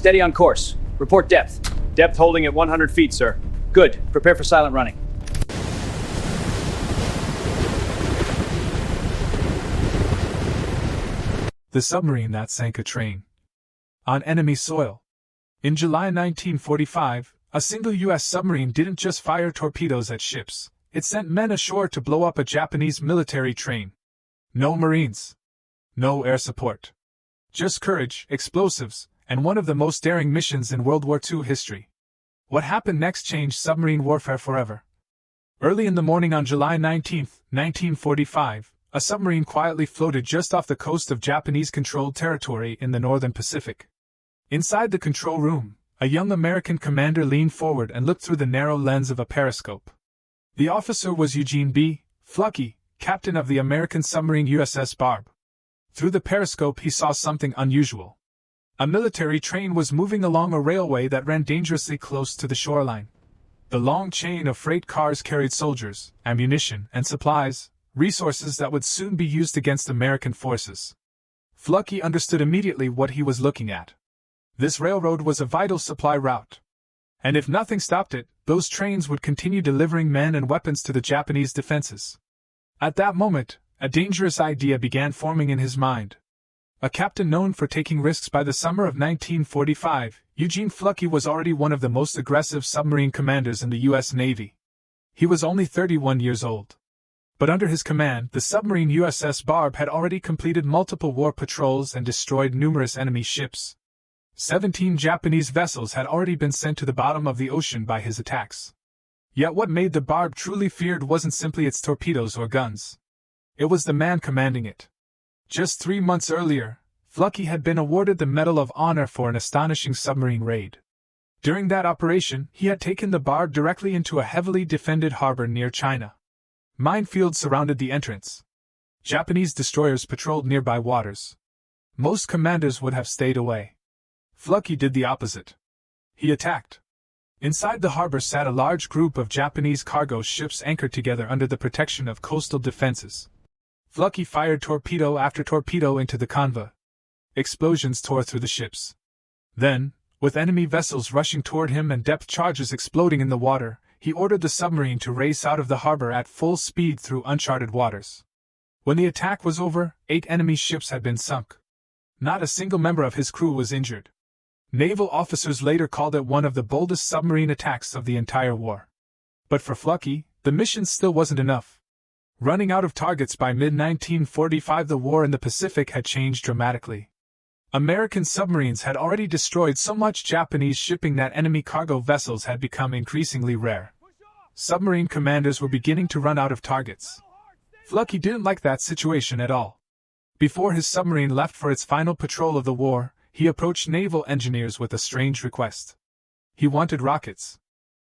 Steady on course. Report depth. Depth holding at 100 feet, sir. Good. Prepare for silent running. The submarine that sank a train on enemy soil. In July 1945, a single U.S. submarine didn't just fire torpedoes at ships, it sent men ashore to blow up a Japanese military train. No Marines. No air support. Just courage, explosives, and one of the most daring missions in World War II history. What happened next changed submarine warfare forever. Early in the morning on July 19, 1945, a submarine quietly floated just off the coast of Japanese-controlled territory in the northern Pacific. Inside the control room, a young American commander leaned forward and looked through the narrow lens of a periscope. The officer was Eugene B. Fluckey, captain of the American submarine USS Barb. Through the periscope he saw something unusual. A military train was moving along a railway that ran dangerously close to the shoreline. The long chain of freight cars carried soldiers, ammunition, and supplies, resources that would soon be used against American forces. Fluckey understood immediately what he was looking at. This railroad was a vital supply route. And if nothing stopped it, those trains would continue delivering men and weapons to the Japanese defenses. At that moment, a dangerous idea began forming in his mind. A captain known for taking risks by the summer of 1945, Eugene Fluckey was already one of the most aggressive submarine commanders in the U.S. Navy. He was only 31 years old. But under his command, the submarine USS Barb had already completed multiple war patrols and destroyed numerous enemy ships. 17 Japanese vessels had already been sent to the bottom of the ocean by his attacks. Yet what made the Barb truly feared wasn't simply its torpedoes or guns. It was the man commanding it. Just 3 months earlier, Fluckey had been awarded the Medal of Honor for an astonishing submarine raid. During that operation, he had taken the Barb directly into a heavily defended harbor near China. Minefields surrounded the entrance. Japanese destroyers patrolled nearby waters. Most commanders would have stayed away. Fluckey did the opposite. He attacked. Inside the harbor sat a large group of Japanese cargo ships anchored together under the protection of coastal defenses. Fluckey fired torpedo after torpedo into the convoy. Explosions tore through the ships. Then, with enemy vessels rushing toward him and depth charges exploding in the water, he ordered the submarine to race out of the harbor at full speed through uncharted waters. When the attack was over, 8 enemy ships had been sunk. Not a single member of his crew was injured. Naval officers later called it one of the boldest submarine attacks of the entire war. But for Fluckey, the mission still wasn't enough. Running out of targets by mid-1945, the war in the Pacific had changed dramatically. American submarines had already destroyed so much Japanese shipping that enemy cargo vessels had become increasingly rare. Submarine commanders were beginning to run out of targets. Fluckey didn't like that situation at all. Before his submarine left for its final patrol of the war, he approached naval engineers with a strange request. He wanted rockets.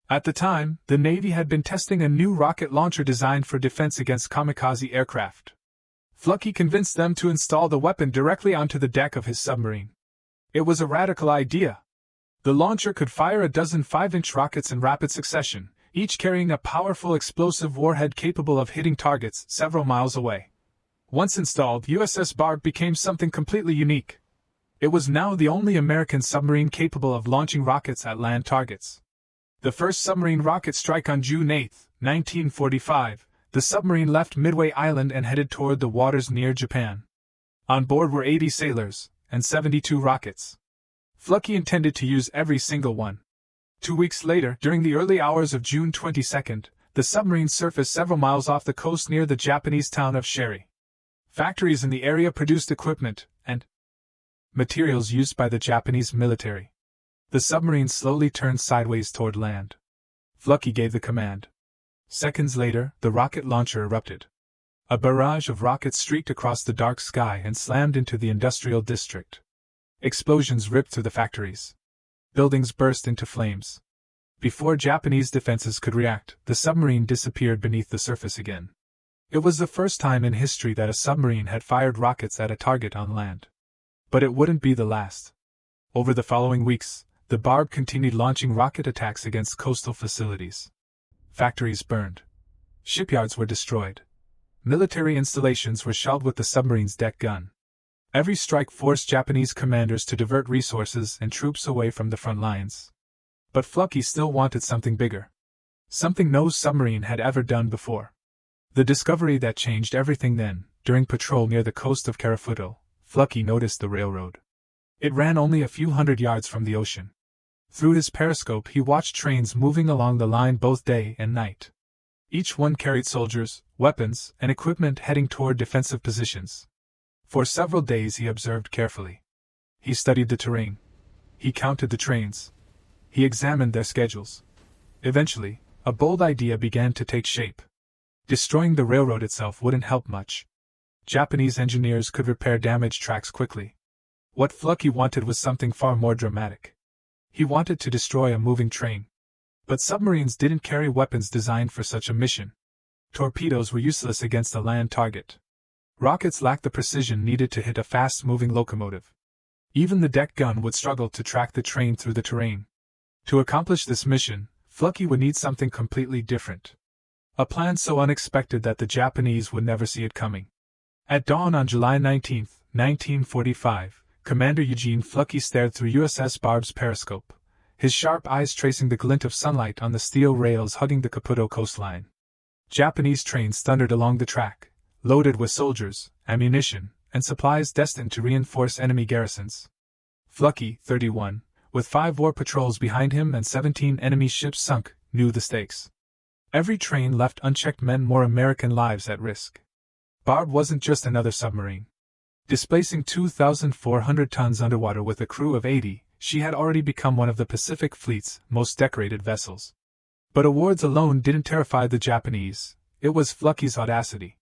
At the time, the Navy had been testing a new rocket launcher designed for defense against kamikaze aircraft. Fluckey convinced them to install the weapon directly onto the deck of his submarine. It was a radical idea. The launcher could fire a dozen 5-inch rockets in rapid succession, each carrying a powerful explosive warhead capable of hitting targets several miles away. Once installed, USS Barb became something completely unique. It was now the only American submarine capable of launching rockets at land targets. The first submarine rocket strike on June 8, 1945, the submarine left Midway Island and headed toward the waters near Japan. On board were 80 sailors and 72 rockets. Fluckey intended to use every single one. 2 weeks later, during the early hours of June 22, the submarine surfaced several miles off the coast near the Japanese town of Sherry. Factories in the area produced equipment and materials used by the Japanese military. The submarine slowly turned sideways toward land. Fluckey gave the command. Seconds later, the rocket launcher erupted. A barrage of rockets streaked across the dark sky and slammed into the industrial district. Explosions ripped through the factories. Buildings burst into flames. Before Japanese defenses could react, the submarine disappeared beneath the surface again. It was the first time in history that a submarine had fired rockets at a target on land. But it wouldn't be the last. Over the following weeks, the Barb continued launching rocket attacks against coastal facilities. Factories burned. Shipyards were destroyed. Military installations were shelled with the submarine's deck gun. Every strike forced Japanese commanders to divert resources and troops away from the front lines. But Fluckey still wanted something bigger. Something no submarine had ever done before. The discovery that changed everything then, during patrol near the coast of Karafuto, Fluckey noticed the railroad. It ran only a few hundred yards from the ocean. Through his periscope he watched trains moving along the line both day and night. Each one carried soldiers, weapons, and equipment heading toward defensive positions. For several days he observed carefully. He studied the terrain. He counted the trains. He examined their schedules. Eventually, a bold idea began to take shape. Destroying the railroad itself wouldn't help much. Japanese engineers could repair damaged tracks quickly. What Fluckey wanted was something far more dramatic. He wanted to destroy a moving train. But submarines didn't carry weapons designed for such a mission. Torpedoes were useless against a land target. Rockets lacked the precision needed to hit a fast-moving locomotive. Even the deck gun would struggle to track the train through the terrain. To accomplish this mission, Fluckey would need something completely different. A plan so unexpected that the Japanese would never see it coming. At dawn on July 19, 1945, Commander Eugene Fluckey stared through USS Barb's periscope, his sharp eyes tracing the glint of sunlight on the steel rails hugging the Caputo coastline. Japanese trains thundered along the track, loaded with soldiers, ammunition, and supplies destined to reinforce enemy garrisons. Fluckey, 31, with 5 war patrols behind him and 17 enemy ships sunk, knew the stakes. Every train left unchecked meant more American lives at risk. Barb wasn't just another submarine. Displacing 2,400 tons underwater with a crew of 80, she had already become one of the Pacific Fleet's most decorated vessels. But awards alone didn't terrify the Japanese, it was Fluckey's audacity.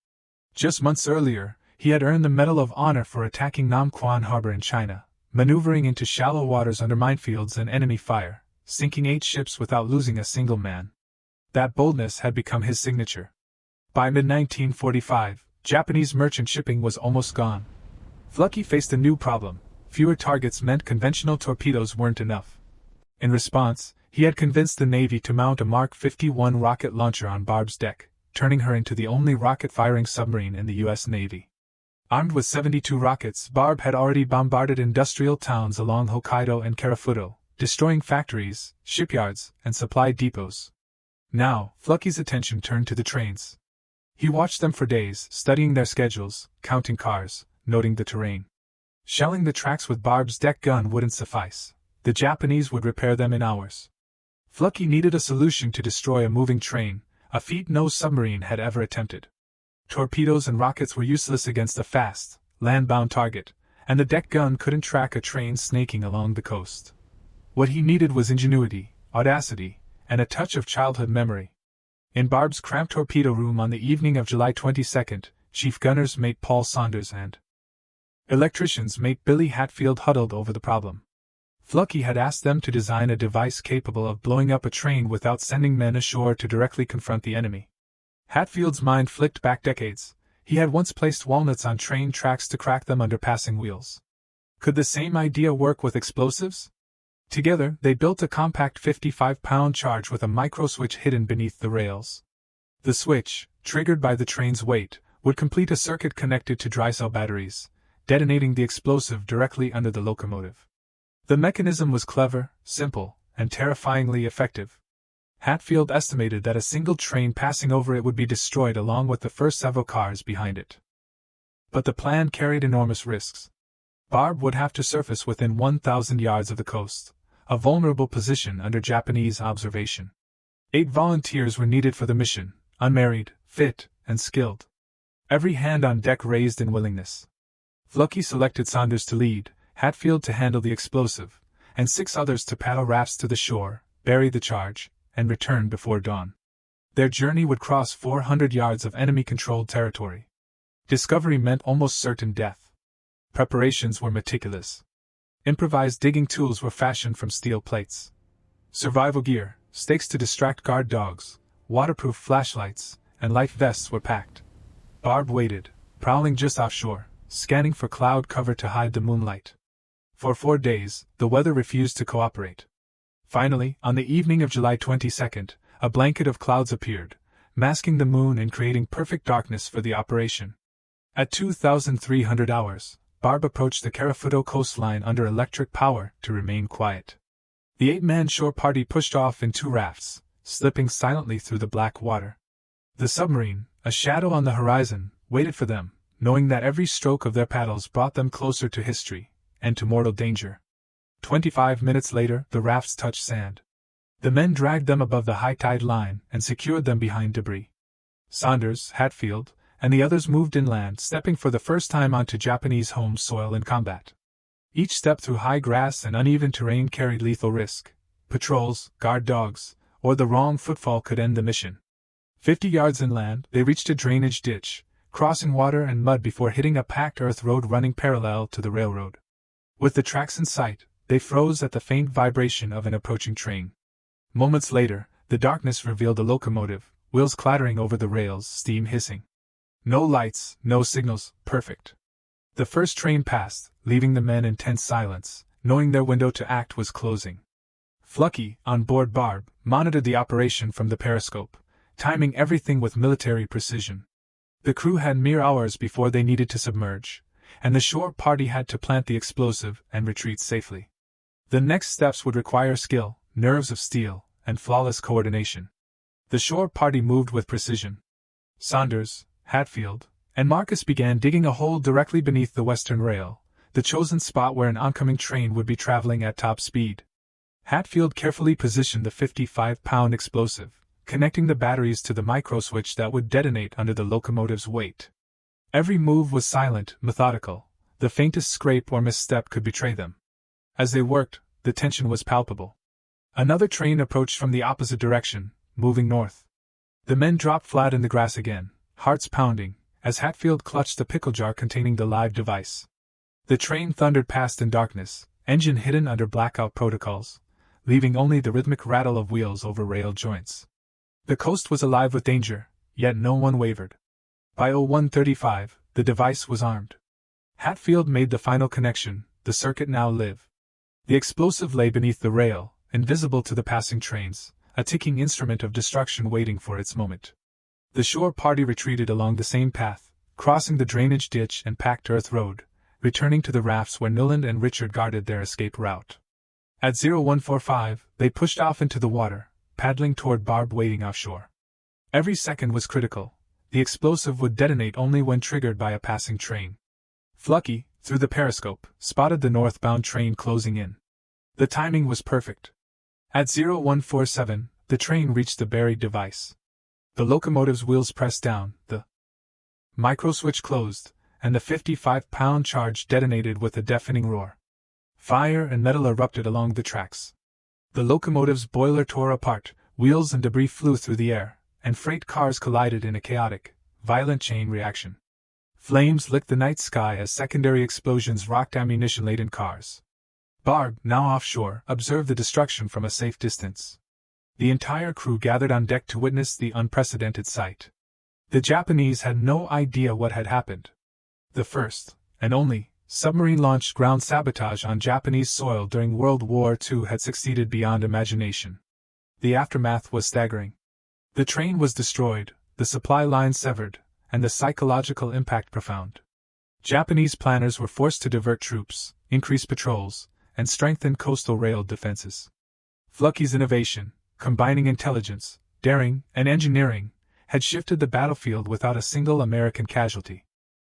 Just months earlier, he had earned the Medal of Honor for attacking Nam Quan Harbor in China, maneuvering into shallow waters under minefields and enemy fire, sinking 8 ships without losing a single man. That boldness had become his signature. By mid-1945, Japanese merchant shipping was almost gone. Fluckey faced a new problem. Fewer targets meant conventional torpedoes weren't enough. In response, he had convinced the Navy to mount a Mark 51 rocket launcher on Barb's deck, turning her into the only rocket-firing submarine in the U.S. Navy. Armed with 72 rockets, Barb had already bombarded industrial towns along Hokkaido and Karafuto, destroying factories, shipyards, and supply depots. Now, Fluckey's attention turned to the trains. He watched them for days, studying their schedules, counting cars, noting the terrain. Shelling the tracks with Barb's deck gun wouldn't suffice. The Japanese would repair them in hours. Fluckey needed a solution to destroy a moving train, a feat no submarine had ever attempted. Torpedoes and rockets were useless against a fast, land-bound target, and the deck gun couldn't track a train snaking along the coast. What he needed was ingenuity, audacity, and a touch of childhood memory. In Barb's cramped torpedo room on the evening of July 22, Chief Gunners Mate Paul Saunders and Electricians Mate Billy Hatfield huddled over the problem. Fluckey had asked them to design a device capable of blowing up a train without sending men ashore to directly confront the enemy. Hatfield's mind flicked back decades. He had once placed walnuts on train tracks to crack them under passing wheels. Could the same idea work with explosives? Together, they built a compact 55-pound charge with a micro-switch hidden beneath the rails. The switch, triggered by the train's weight, would complete a circuit connected to dry cell batteries, detonating the explosive directly under the locomotive. The mechanism was clever, simple, and terrifyingly effective. Hatfield estimated that a single train passing over it would be destroyed along with the first several cars behind it. But the plan carried enormous risks. Barb would have to surface within 1,000 yards of the coast, a vulnerable position under Japanese observation. 8 volunteers were needed for the mission, unmarried, fit, and skilled. Every hand on deck raised in willingness. Fluckey selected Saunders to lead, Hatfield to handle the explosive, and 6 others to paddle rafts to the shore, bury the charge, and return before dawn. Their journey would cross 400 yards of enemy-controlled territory. Discovery meant almost certain death. Preparations were meticulous. Improvised digging tools were fashioned from steel plates. Survival gear, stakes to distract guard dogs, waterproof flashlights, and life vests were packed. Barb waited, prowling just offshore, scanning for cloud cover to hide the moonlight. For 4 days, the weather refused to cooperate. Finally, on the evening of July 22, a blanket of clouds appeared, masking the moon and creating perfect darkness for the operation. At 2,300 hours, Barb approached the Karafuto coastline under electric power to remain quiet. The 8-man shore party pushed off in 2 rafts, slipping silently through the black water. The submarine, a shadow on the horizon, waited for them, knowing that every stroke of their paddles brought them closer to history, and to mortal danger. 25 minutes later, the rafts touched sand. The men dragged them above the high tide line and secured them behind debris. Saunders, Hatfield, and the others moved inland, stepping for the first time onto Japanese home soil in combat. Each step through high grass and uneven terrain carried lethal risk. Patrols, guard dogs, or the wrong footfall could end the mission. 50 yards inland, they reached a drainage ditch, crossing water and mud before hitting a packed earth road running parallel to the railroad. With the tracks in sight, they froze at the faint vibration of an approaching train. Moments later, the darkness revealed a locomotive, wheels clattering over the rails, steam hissing. No lights, no signals, perfect. The first train passed, leaving the men in tense silence, knowing their window to act was closing. Fluckey, on board Barb, monitored the operation from the periscope, timing everything with military precision. The crew had mere hours before they needed to submerge, and the shore party had to plant the explosive and retreat safely. The next steps would require skill, nerves of steel, and flawless coordination. The shore party moved with precision. Saunders, Hatfield, and Marcus began digging a hole directly beneath the western rail, the chosen spot where an oncoming train would be traveling at top speed. Hatfield carefully positioned the 55-pound explosive, connecting the batteries to the microswitch that would detonate under the locomotive's weight. Every move was silent, methodical. The faintest scrape or misstep could betray them. As they worked, the tension was palpable. Another train approached from the opposite direction, moving north. The men dropped flat in the grass again, hearts pounding, as Hatfield clutched the pickle jar containing the live device. The train thundered past in darkness, engine hidden under blackout protocols, leaving only the rhythmic rattle of wheels over rail joints. The coast was alive with danger, yet no one wavered. By 01:35, the device was armed. Hatfield made the final connection, the circuit now live. The explosive lay beneath the rail, invisible to the passing trains, a ticking instrument of destruction waiting for its moment. The shore party retreated along the same path, crossing the drainage ditch and packed earth road, returning to the rafts where Newland and Richard guarded their escape route. At 01:45, they pushed off into the water, paddling toward Barb waiting offshore. Every second was critical. The explosive would detonate only when triggered by a passing train. Fluckey, through the periscope, spotted the northbound train closing in. The timing was perfect. At 01:47, the train reached the buried device. The locomotive's wheels pressed down, the microswitch closed, and the 55-pound charge detonated with a deafening roar. Fire and metal erupted along the tracks. The locomotive's boiler tore apart, wheels and debris flew through the air, and freight cars collided in a chaotic, violent chain reaction. Flames licked the night sky as secondary explosions rocked ammunition-laden cars. Barb, now offshore, observed the destruction from a safe distance. The entire crew gathered on deck to witness the unprecedented sight. The Japanese had no idea what had happened. The first, and only, submarine-launched ground sabotage on Japanese soil during World War II had succeeded beyond imagination. The aftermath was staggering. The train was destroyed, the supply line severed, and the psychological impact profound. Japanese planners were forced to divert troops, increase patrols, and strengthen coastal rail defenses. Fluckey's innovation, combining intelligence, daring, and engineering, had shifted the battlefield without a single American casualty.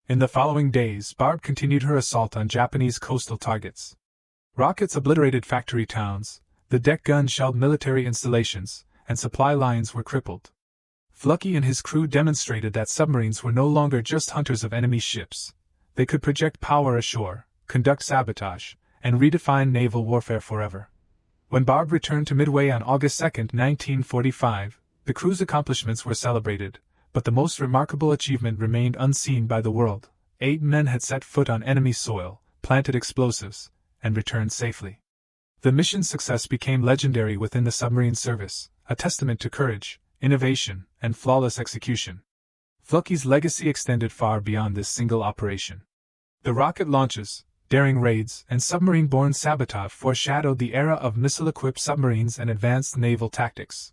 In the following days, Barb continued her assault on Japanese coastal targets. Rockets obliterated factory towns, the deck gun shelled military installations, and supply lines were crippled. Fluckey and his crew demonstrated that submarines were no longer just hunters of enemy ships. They could project power ashore, conduct sabotage, and redefine naval warfare forever. When Barb returned to Midway on August 2, 1945, the crew's accomplishments were celebrated, but the most remarkable achievement remained unseen by the world. 8 men had set foot on enemy soil, planted explosives, and returned safely. The mission's success became legendary within the submarine service, a testament to courage, innovation, and flawless execution. Fluckey's legacy extended far beyond this single operation. The rocket launches, daring raids, and submarine-borne sabotage foreshadowed the era of missile-equipped submarines and advanced naval tactics.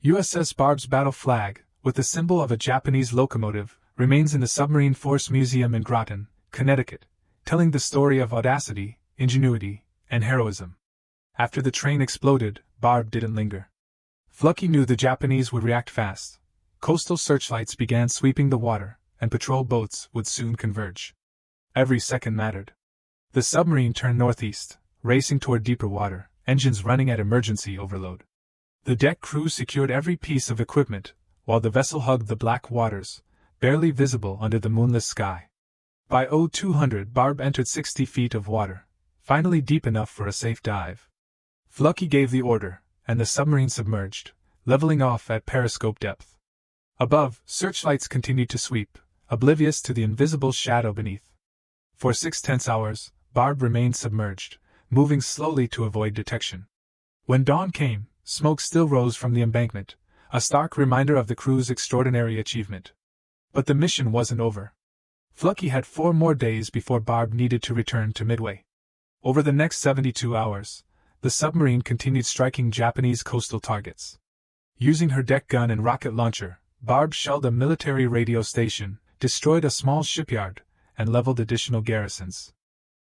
USS Barb's battle flag, with the symbol of a Japanese locomotive, remains in the Submarine Force Museum in Groton, Connecticut, telling the story of audacity, ingenuity, and heroism. After the train exploded, Barb didn't linger. Fluckey knew the Japanese would react fast. Coastal searchlights began sweeping the water, and patrol boats would soon converge. Every second mattered. The submarine turned northeast, racing toward deeper water, engines running at emergency overload. The deck crew secured every piece of equipment, while the vessel hugged the black waters, barely visible under the moonless sky. By 0200, Barb entered 60 feet of water, finally deep enough for a safe dive. Fluckey gave the order, and the submarine submerged, leveling off at periscope depth. Above, searchlights continued to sweep, oblivious to the invisible shadow beneath. For 6 tense hours, Barb remained submerged, moving slowly to avoid detection. When dawn came, smoke still rose from the embankment, a stark reminder of the crew's extraordinary achievement. But the mission wasn't over. Fluckey had 4 more days before Barb needed to return to Midway. Over the next 72 hours, the submarine continued striking Japanese coastal targets. Using her deck gun and rocket launcher, Barb shelled a military radio station, destroyed a small shipyard, and leveled additional garrisons.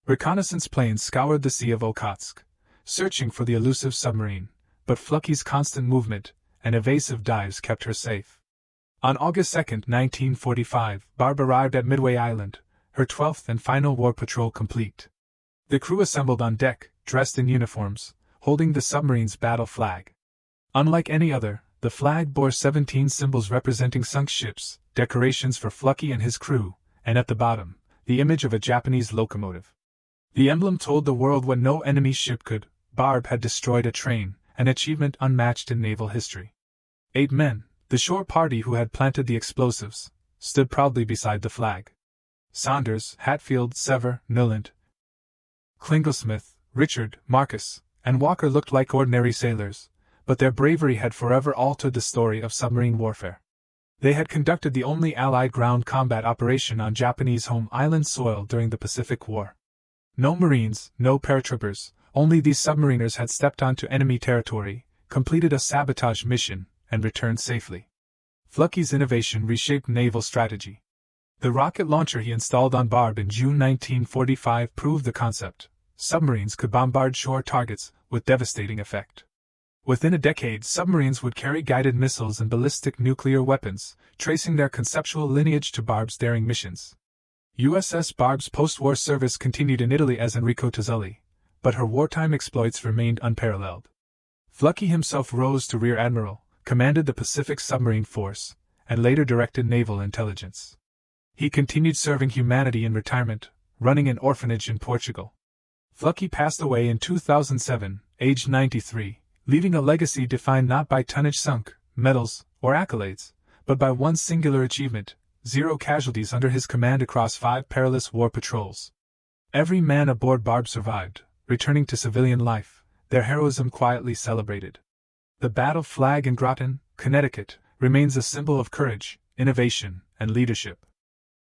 Reconnaissance planes scoured the Sea of Okhotsk, searching for the elusive submarine, but Fluckey's constant movement and evasive dives kept her safe. On August 2, 1945, Barb arrived at Midway Island, her 12th and final war patrol complete. The crew assembled on deck, dressed in uniforms, holding the submarine's battle flag. Unlike any other, the flag bore 17 symbols representing sunk ships, decorations for Fluckey and his crew, and at the bottom, the image of a Japanese locomotive. The emblem told the world what no enemy ship could. Barb had destroyed a train, an achievement unmatched in naval history. 8 men, the shore party who had planted the explosives, stood proudly beside the flag. Saunders, Hatfield, Sever, Newland, Klingelsmith, Richard, Marcus, and Walker looked like ordinary sailors, but their bravery had forever altered the story of submarine warfare. They had conducted the only Allied ground combat operation on Japanese home island soil during the Pacific War. No Marines, no paratroopers, only these submariners had stepped onto enemy territory, completed a sabotage mission, and returned safely. Fluckey's innovation reshaped naval strategy. The rocket launcher he installed on Barb in June 1945 proved the concept. Submarines could bombard shore targets with devastating effect. Within a decade, submarines would carry guided missiles and ballistic nuclear weapons, tracing their conceptual lineage to Barb's daring missions. USS Barb's post-war service continued in Italy as Enrico Toselli, but her wartime exploits remained unparalleled. Fluckey himself rose to Rear Admiral, commanded the Pacific Submarine Force, and later directed naval intelligence. He continued serving humanity in retirement, running an orphanage in Portugal. Fluckey passed away in 2007, aged 93, leaving a legacy defined not by tonnage sunk, medals, or accolades, but by one singular achievement: 0 casualties under his command across 5 perilous war patrols. Every man aboard Barb survived, returning to civilian life, their heroism quietly celebrated. The battle flag in Groton, Connecticut, remains a symbol of courage, innovation, and leadership.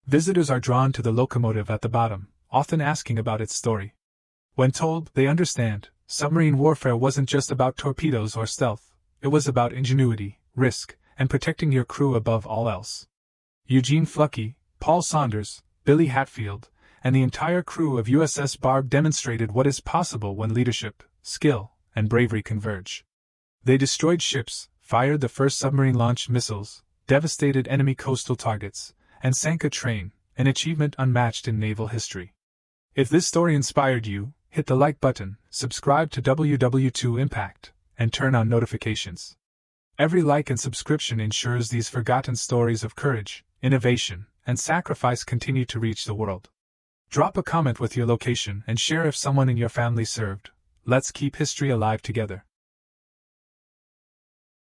Visitors are drawn to the locomotive at the bottom, often asking about its story. When told, they understand, submarine warfare wasn't just about torpedoes or stealth, it was about ingenuity, risk, and protecting your crew above all else. Eugene Fluckey, Paul Saunders, Billy Hatfield, and the entire crew of USS Barb demonstrated what is possible when leadership, skill, and bravery converge. They destroyed ships, fired the first submarine-launched missiles, devastated enemy coastal targets, and sank a train, an achievement unmatched in naval history. If this story inspired you, hit the like button, subscribe to WW2 Impact, and turn on notifications. Every like and subscription ensures these forgotten stories of courage, innovation, and sacrifice continue to reach the world. Drop a comment with your location and share if someone in your family served. Let's keep history alive together.